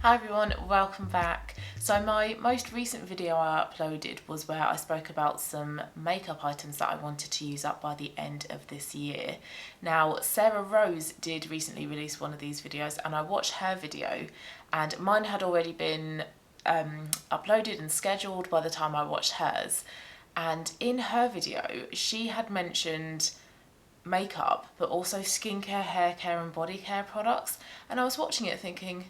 Hi everyone, welcome back. So my most recent video I uploaded was where I spoke about some makeup items that I wanted to use up by the end of this year. Now Sarah Rose did recently release one of these videos and I watched her video and mine had already been uploaded and scheduled by the time I watched hers. And in her video she had mentioned makeup but also skincare, hair care and body care products, and I was watching it thinking,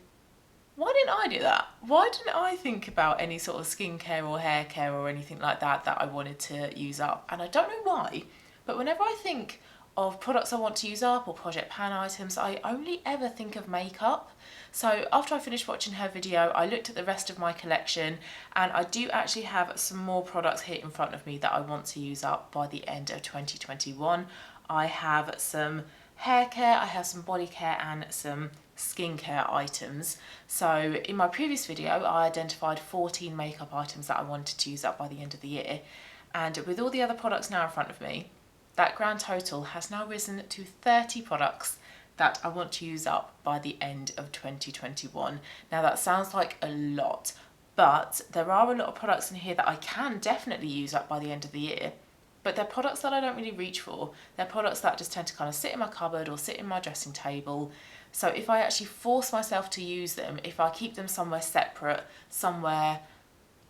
why didn't I do that? Why didn't I think about any sort of skincare or hair care or anything like that I wanted to use up? And I don't know why, but whenever I think of products I want to use up or project pan items, I only ever think of makeup. So after I finished watching her video, I looked at the rest of my collection and I do actually have some more products here in front of me that I want to use up by the end of 2021. I have some hair care, I have some body care and some skincare items. So in my previous video I identified 14 makeup items that I wanted to use up by the end of the year, and with all the other products now in front of me, that grand total has now risen to 30 products that I want to use up by the end of 2021. Now that sounds like a lot, but there are a lot of products in here that I can definitely use up by the end of the year. But they're products that I don't really reach for. They're products that just tend to kind of sit in my cupboard or sit in my dressing table. So if I actually force myself to use them, if I keep them somewhere separate, somewhere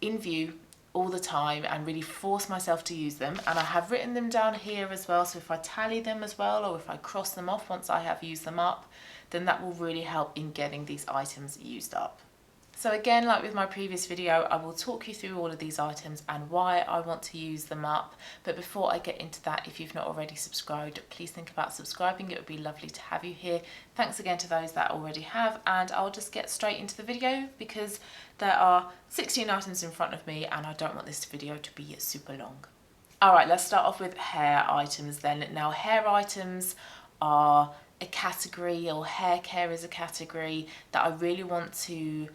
in view all the time and really force myself to use them, and I have written them down here as well, so if I tally them as well or if I cross them off once I have used them up, then that will really help in getting these items used up. So again, like with my previous video, I will talk you through all of these items and why I want to use them up. But before I get into that, if you've not already subscribed, please think about subscribing. It would be lovely to have you here. Thanks again to those that already have, and I'll just get straight into the video because there are 16 items in front of me and I don't want this video to be super long. Alright, let's start off with hair items then. Now hair items are a category, or hair care is a category that I really want to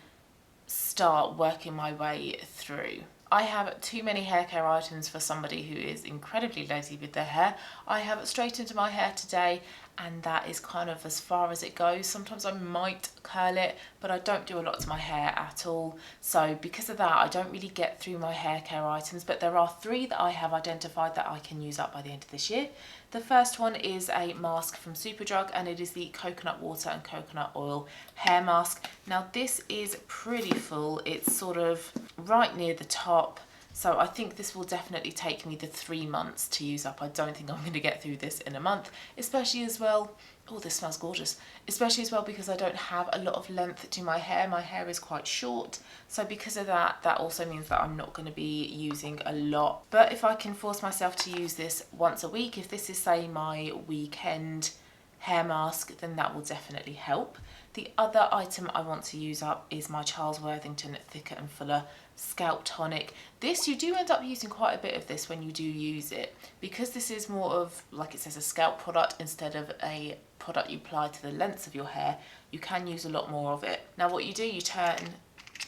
start working my way through. I have too many hair care items for somebody who is incredibly lazy with their hair. I have straightened my hair today and that is kind of as far as it goes. Sometimes I might curl it, but I don't do a lot to my hair at all. So because of that, I don't really get through my hair care items, but there are 3 that I have identified that I can use up by the end of this year. The first one is a mask from Superdrug and it is the coconut water and coconut oil hair mask. Now this is pretty full. It's sort of right near the top. So I think this will definitely take me the 3 months to use up. I don't think I'm going to get through this in a month, especially as well, oh this smells gorgeous, especially as well because I don't have a lot of length to my hair. My hair is quite short, so because of that, that also means that I'm not going to be using a lot. But if I can force myself to use this once a week, if this is say my weekend hair mask, then that will definitely help. The other item I want to use up is my Charles Worthington Thicker and Fuller Scalp Tonic. This, you do end up using quite a bit of this when you do use it, because this is more of, like it says, a scalp product instead of a product you apply to the lengths of your hair. You can use a lot more of it. Now what you do, you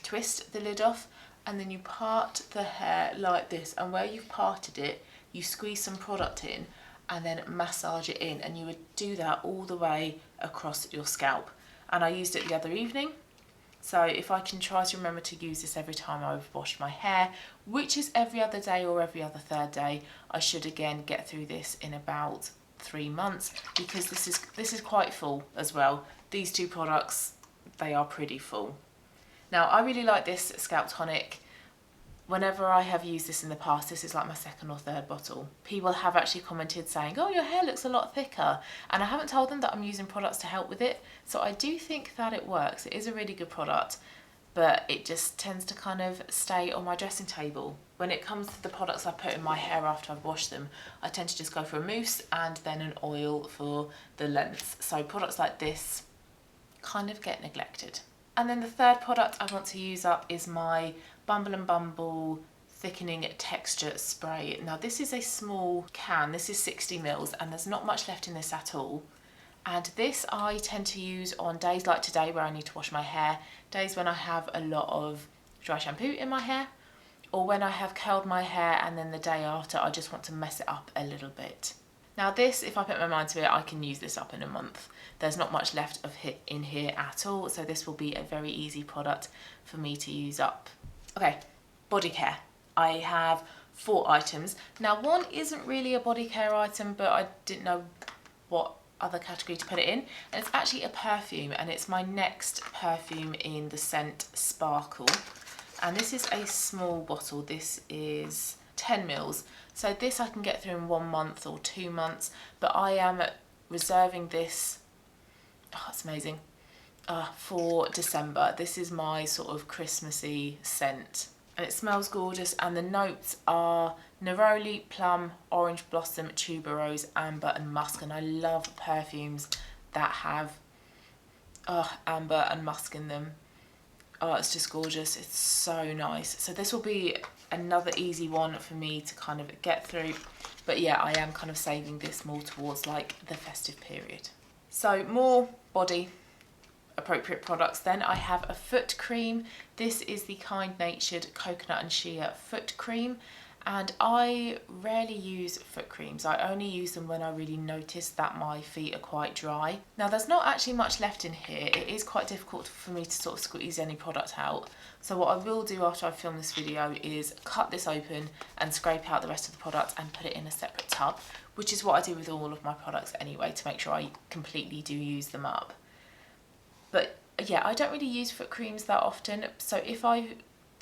twist the lid off and then you part the hair like this, and where you've parted it, you squeeze some product in and then massage it in, and you would do that all the way across your scalp. And I used it the other evening. So if I can try to remember to use this every time I've washed my hair, which is every other day or every other 3rd day, I should again get through this in about 3 months, because this is quite full as well. These 2 products, they are pretty full. Now I really like this scalp tonic. Whenever I have used this in the past, this is like my 2nd or 3rd bottle. People have actually commented saying, oh, your hair looks a lot thicker. And I haven't told them that I'm using products to help with it. So I do think that it works. It is a really good product, but it just tends to kind of stay on my dressing table. When it comes to the products I put in my hair after I've washed them, I tend to just go for a mousse and then an oil for the lengths. So products like this kind of get neglected. And then the 3rd product I want to use up is my Bumble thickening texture spray. Now this is a small can, this is 60 mils, and there's not much left in this at all. And this I tend to use on days like today where I need to wash my hair, days when I have a lot of dry shampoo in my hair, or when I have curled my hair and then the day after I just want to mess it up a little bit. Now this, if I put my mind to it, I can use this up in a month. There's not much left of it in here at all, so this will be a very easy product for me to use up. Okay, Bodycare. I have 4 items. Now one isn't really a Bodycare item, but I didn't know what other category to put it in, and it's actually a perfume, and it's my next perfume in the scent Sparkle, and this is a small bottle. This is 10 mils, so this I can get through in 1 month or 2 months, but I am reserving this, oh it's amazing, for December. This is my sort of Christmassy scent, and it smells gorgeous, and the notes are neroli, plum, orange blossom, tuberose, amber and musk, and I love perfumes that have amber and musk in them. Oh, it's just gorgeous. It's so nice. So this will be another easy one for me to kind of get through, but yeah, I am kind of saving this more towards like the festive period. So more body appropriate products then. I have a foot cream. This is the Kind Natured Coconut and Shea Foot Cream, and I rarely use foot creams. I only use them when I really notice that my feet are quite dry. Now there's not actually much left in here. It is quite difficult for me to sort of squeeze any product out. So what I will do after I film this video is cut this open and scrape out the rest of the product and put it in a separate tub, which is what I do with all of my products anyway, to make sure I completely do use them up. But yeah, I don't really use foot creams that often, so if I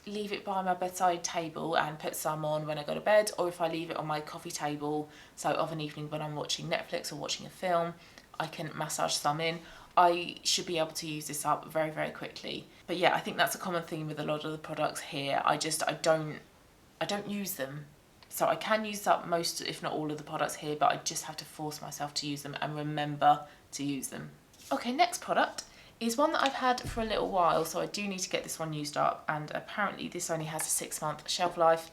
leave it by my bedside table and put some on when I go to bed, or if I leave it on my coffee table, so of an evening when I'm watching Netflix or watching a film, I can massage some in. I should be able to use this up very, very quickly. But yeah, I think that's a common theme with a lot of the products here. I don't use them. So I can use up most, if not all of the products here, but I just have to force myself to use them and remember to use them. Okay, next product is one that I've had for a little while, so I do need to get this one used up, and apparently this only has a 6-month shelf life,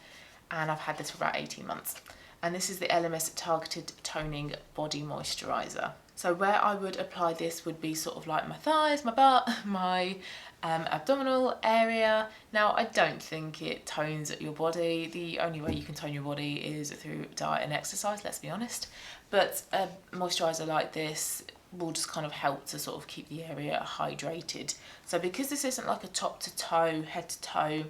and I've had this for about 18 months. And this is the Elemis Targeted Toning Body Moisturiser. So where I would apply this would be sort of like my thighs, my butt, my abdominal area. Now I don't think it tones your body. The only way you can tone your body is through diet and exercise, let's be honest. But a moisturiser like this will just kind of help to sort of keep the area hydrated. So because this isn't like a top to toe, head to toe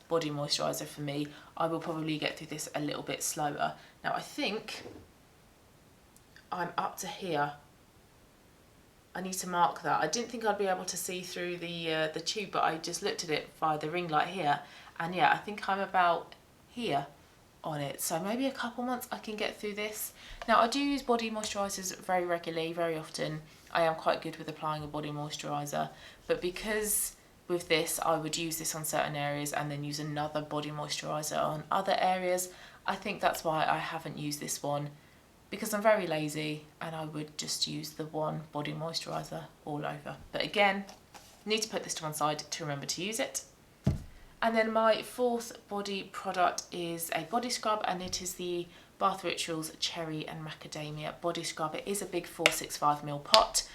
body moisturiser for me, I will probably get through this a little bit slower. Now I think I'm up to here. I need to mark that. I didn't think I'd be able to see through the tube, but I just looked at it via the ring light here, and yeah, I think I'm about here on it, so maybe a couple months I can get through this. Now I do use body moisturisers very regularly, very often. I am quite good with applying a body moisturiser, but because with this I would use this on certain areas and then use another body moisturiser on other areas, I think that's why I haven't used this one, because I'm very lazy and I would just use the one body moisturiser all over. But again, need to put this to one side to remember to use it. And then my fourth body product is a body scrub, and it is the Bath Rituals Cherry and Macadamia Body Scrub. It is a big 465ml pot,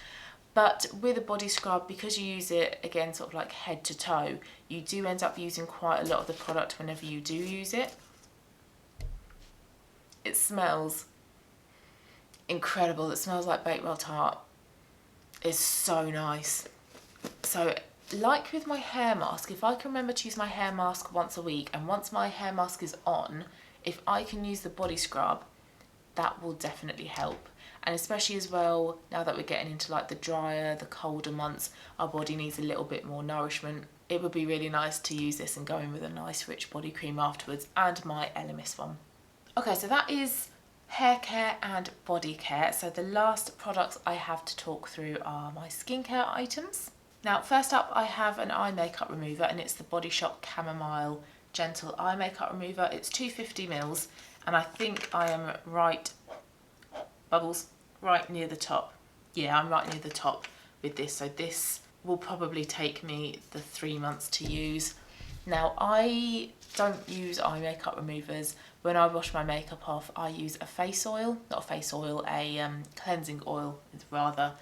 but with a body scrub, because you use it, again, sort of like head to toe, you do end up using quite a lot of the product whenever you do use it. It smells incredible. It smells like Bakewell tart. It's so nice. So like with my hair mask, if I can remember to use my hair mask once a week, and once my hair mask is on, if I can use the body scrub, that will definitely help. And especially as well, now that we're getting into like the drier, the colder months, our body needs a little bit more nourishment. It would be really nice to use this and go in with a nice rich body cream afterwards, and my Elemis one. Okay, so that is hair care and body care. So the last products I have to talk through are my skincare items. Now, first up, I have an eye makeup remover, and it's the Body Shop Camomile Gentle Eye Makeup Remover. It's 250ml, and I think I am right, Bubbles, right near the top. Yeah, I'm right near the top with this, so this will probably take me the 3 months to use. Now, I don't use eye makeup removers. When I wash my makeup off, I use a face oil, not a face oil, a cleansing oil rather.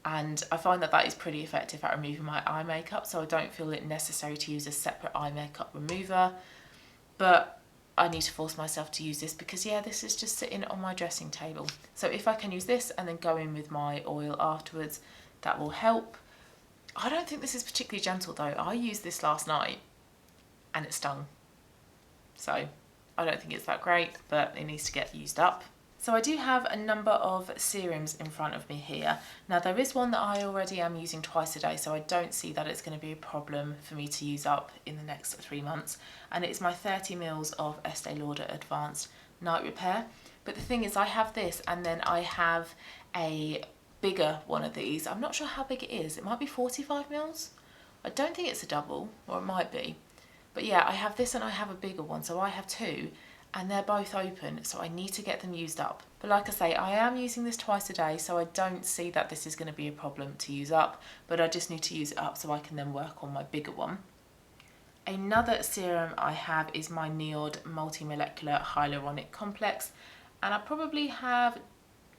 And I find that that is pretty effective at removing my eye makeup, so I don't feel it necessary to use a separate eye makeup remover. But I need to force myself to use this because yeah, this is just sitting on my dressing table. So if I can use this and then go in with my oil afterwards, that will help. I don't think this is particularly gentle though. I used this last night and it stung. So I don't think it's that great, but it needs to get used up. So I do have a number of serums in front of me here. Now there is one that I already am using twice a day, so I don't see that it's going to be a problem for me to use up in the next 3 months. And it's my 30 mils of Estee Lauder Advanced Night Repair. But the thing is, I have this and then I have a bigger one of these. I'm not sure how big it is. It might be 45 mils. I don't think it's a double, or it might be. But yeah, I have this and I have a bigger one, so I have two. And they're both open, so I need to get them used up. But like I say, I am using this twice a day, so I don't see that this is going to be a problem to use up, but I just need to use it up so I can then work on my bigger one. Another serum I have is my NIOD Multi-Molecular Hyaluronic Complex, and I probably have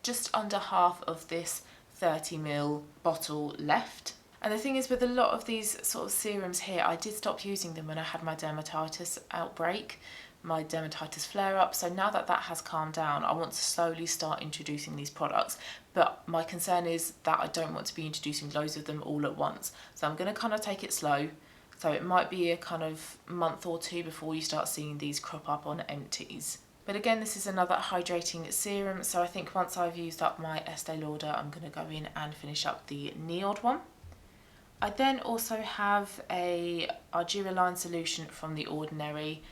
just under half of this 30ml bottle left. And the thing is, with a lot of these sort of serums here, I did stop using them when I had my dermatitis outbreak, my dermatitis flare up. So now that that has calmed down, I want to slowly start introducing these products. But my concern is that I don't want to be introducing loads of them all at once. So I'm going to kind of take it slow. So it might be a kind of month or two before you start seeing these crop up on empties. But again, this is another hydrating serum. So I think once I've used up my Estee Lauder, I'm going to go in and finish up the NIOD one. I then also have a Argireline solution from the Ordinary.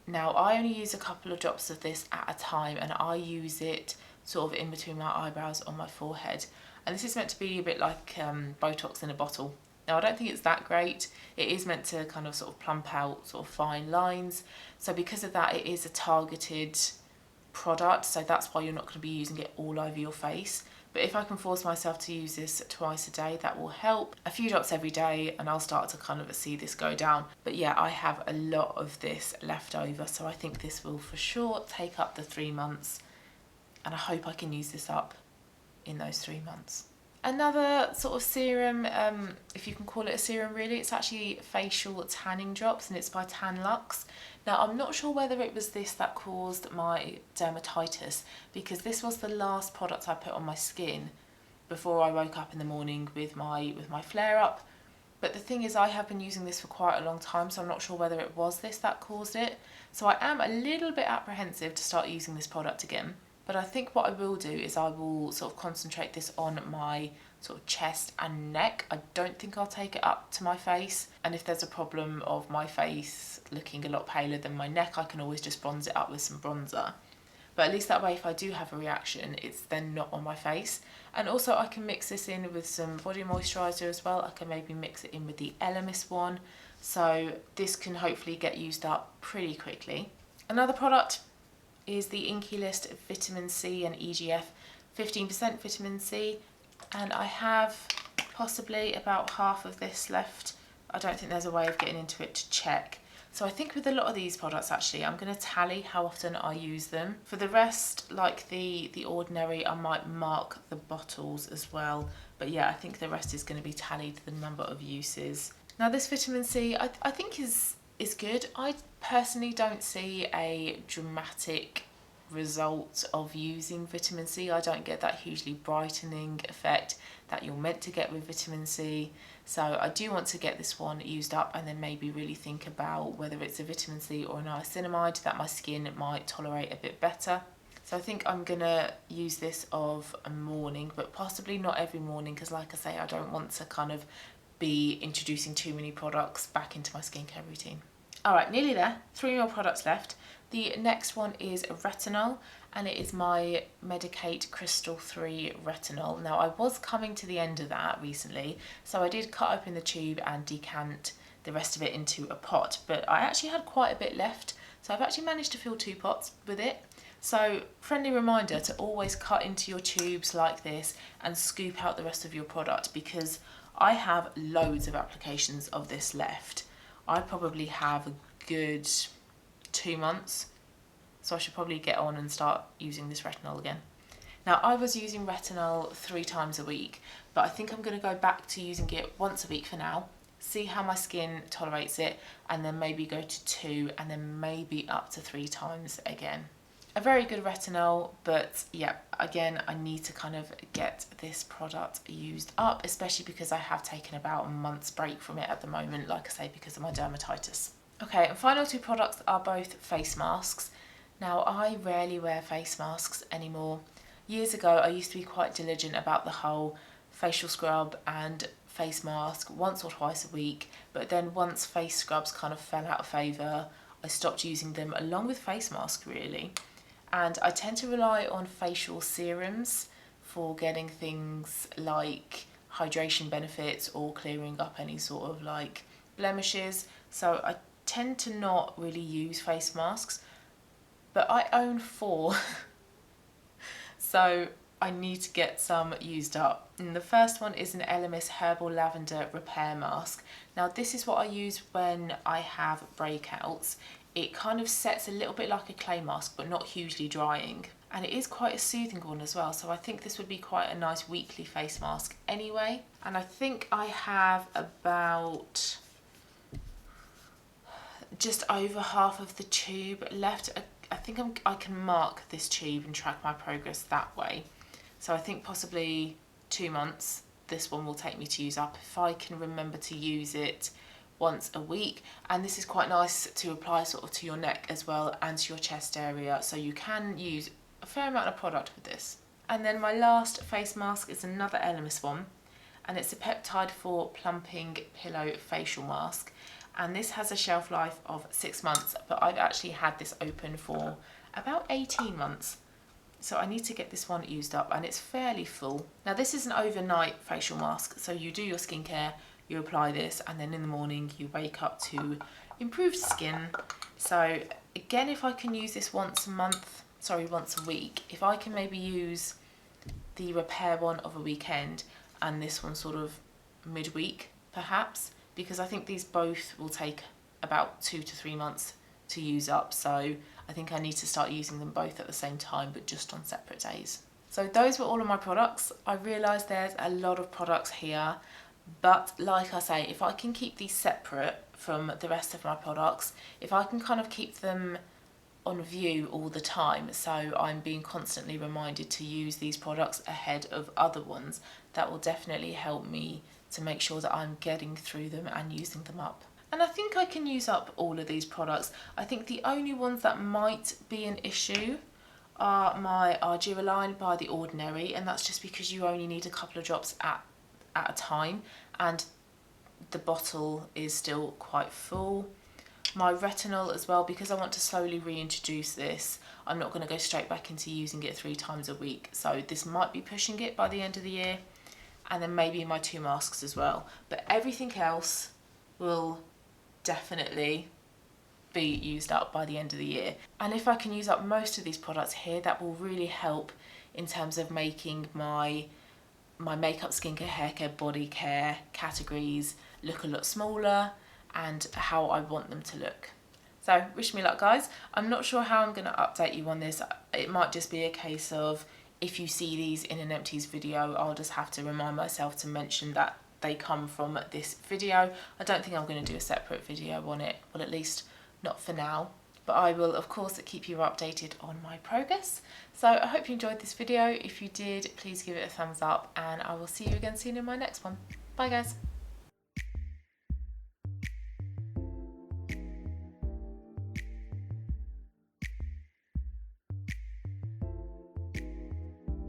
Now I only use a couple of drops of this at a time, and I use it sort of in between my eyebrows on my forehead. And this is meant to be a bit like Botox in a bottle. Now I don't think it's that great. It is meant to kind of sort of plump out sort of fine lines. So because of that, it is a targeted product. So that's why you're not going to be using it all over your face. But if I can force myself to use this twice a day, that will help. A few drops every day and I'll start to kind of see this go down. But yeah, I have a lot of this left over, so I think this will for sure take up the 3 months. And I hope I can use this up in those 3 months. Another sort of serum, if you can call it a serum really, it's actually facial tanning drops, and it's by Luxe. Now I'm not sure whether it was this that caused my dermatitis, because this was the last product I put on my skin before I woke up in the morning with my flare up. But the thing is, I have been using this for quite a long time, so I'm not sure whether it was this that caused it. So I am a little bit apprehensive to start using this product again. But I think what I will do is I will sort of concentrate this on my sort of chest and neck. I don't think I'll take it up to my face. And if there's a problem of my face looking a lot paler than my neck, I can always just bronze it up with some bronzer. But at least that way, if I do have a reaction, it's then not on my face. And also I can mix this in with some body moisturiser as well. I can maybe mix it in with the Elemis one. So this can hopefully get used up pretty quickly. Another product is the Inkey List Vitamin C and EGF 15% vitamin C, and I have possibly about half of this left. I don't think there's a way of getting into it to check. So I think with a lot of these products actually, I'm going to tally how often I use them. For the rest, like the Ordinary, I might mark the bottles as well. But yeah, I think the rest is going to be tallied the number of uses. Now this vitamin C I think is good. I personally don't see a dramatic result of using vitamin C. I don't get that hugely brightening effect that you're meant to get with vitamin C. So I do want to get this one used up and then maybe really think about whether it's a vitamin C or a niacinamide that my skin might tolerate a bit better. So I think I'm gonna use this of a morning, but possibly not every morning, because like I say, I don't want to kind of be introducing too many products back into my skincare routine. All right, nearly there. 3 more products left. The next one is Retinol, and it is my Medicate Crystal 3 Retinol. Now, I was coming to the end of that recently, so I did cut open the tube and decant the rest of it into a pot, but I actually had quite a bit left, so I've actually managed to fill 2 pots with it. So, friendly reminder to always cut into your tubes like this and scoop out the rest of your product, because I have loads of applications of this left. I probably have a good 2 months, so I should probably get on and start using this retinol again. Now I was using retinol 3 times a week, but I think I'm going to go back to using it once a week for now, see how my skin tolerates it, and then maybe go to 2 and then maybe up to 3 times again. A very good retinol, but yeah, again, I need to kind of get this product used up, especially because I have taken about a month's break from it at the moment, like I say, because of my dermatitis. Okay, and final 2 products are both face masks. Now, I rarely wear face masks anymore. Years ago, I used to be quite diligent about the whole facial scrub and face mask once or twice a week, but then once face scrubs kind of fell out of favour, I stopped using them along with face masks really. And I tend to rely on facial serums for getting things like hydration benefits or clearing up any sort of like blemishes. So I tend to not really use face masks, but I own 4. So I need to get some used up. And the first one is an Elemis Herbal Lavender Repair Mask. Now this is what I use when I have breakouts. It kind of sets a little bit like a clay mask, but not hugely drying. And it is quite a soothing one as well. So I think this would be quite a nice weekly face mask anyway. And I think I have about just over half of the tube left. I think I can mark this tube and track my progress that way. So I think possibly 2 months this one will take me to use up if I can remember to use it once a week. And this is quite nice to apply sort of to your neck as well and to your chest area, so you can use a fair amount of product with this. And then my last face mask is another Elemis one, and it's a peptide for plumping pillow facial mask, and this has a shelf life of 6 months, but I've actually had this open for about 18 months. So I need to get this one used up, and it's fairly full. Now this is an overnight facial mask, so you do your skincare, you apply this, and then in the morning you wake up to improved skin. So again, if I can use this once a week, if I can maybe use the repair one of a weekend and this one sort of midweek perhaps, because I think these both will take about 2 to 3 months to use up. So I think I need to start using them both at the same time, but just on separate days. So those were all of my products. I realised there's a lot of products here, but like I say, if I can keep these separate from the rest of my products, if I can kind of keep them on view all the time, so I'm being constantly reminded to use these products ahead of other ones, that will definitely help me to make sure that I'm getting through them and using them up. And I think I can use up all of these products. I think the only ones that might be an issue are my Argireline by The Ordinary, and that's just because you only need a couple of drops at a time, and the bottle is still quite full. My retinol as well, because I want to slowly reintroduce this, I'm not going to go straight back into using it 3 times a week, so this might be pushing it by the end of the year. And then maybe my 2 masks as well, but everything else will definitely be used up by the end of the year. And if I can use up most of these products here, that will really help in terms of making my makeup, skincare, haircare, body care categories look a lot smaller and how I want them to look. So wish me luck, guys. I'm not sure how I'm going to update you on this. It might just be a case of, if you see these in an empties video, I'll just have to remind myself to mention that they come from this video. I don't think I'm going to do a separate video on it, well, at least not for now. But I will, of course, keep you updated on my progress. So I hope you enjoyed this video. If you did, please give it a thumbs up, and I will see you again soon in my next one. Bye, guys.